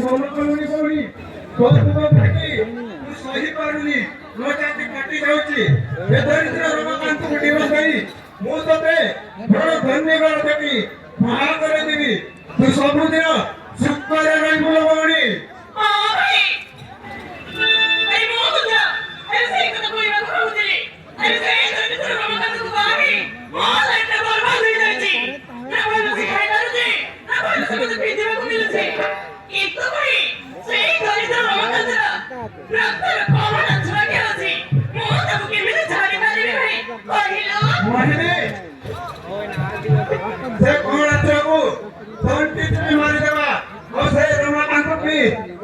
ସମକଳୁଣି କହୁନି କୌତୁକ କାଟି ମୁଁ ସହିପାରୁନି ମୋ ଛାତି କାଟି ଯାଉଛି ଏ ଦରିଦ୍ର ରମାକାନ୍ତକୁ ଡିଭୋର୍ସ ଦେଇ ମୁଁ ତତେ ବଡ଼ ଧନ୍ୟବାଦ ଦେବି ମହା କରିଦେବି ତୁ ସବୁଦିନ ସୁଖରେ ରହିବୁ ଲୋ ଭଉଣୀ। से कौन अच्छा को तंटी तुम्हें मारी देवा और से रमाकांत की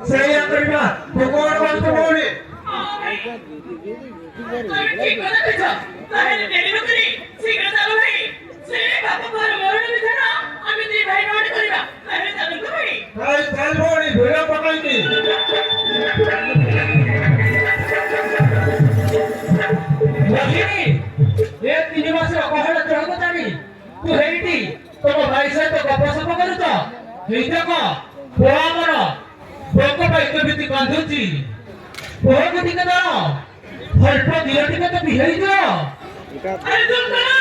से या करिबा तो कौन बात बोली ठीक बता बेटा ताहे डेली नकरी शीघ्र चालू भाई से बाबा पर मरण बिछाना আমি দুই ভাই নড় করিবা তাহে চালু তো ভাই हाय चल बोली भेड़ा पकाई दी लक्ष्मी ये 3 मास कहल चढ़को जानी तू हेइटी तो भाई सहित गपसप करूच हेई देख पोआ मन भोक पाई केमिति कांदुची पोहକୁ ଟିକେ ଦର ଅଳ୍ପ ଦିଅ ଟିକେ ତ ବିହେଇ ଦିଅ अरे तुम करो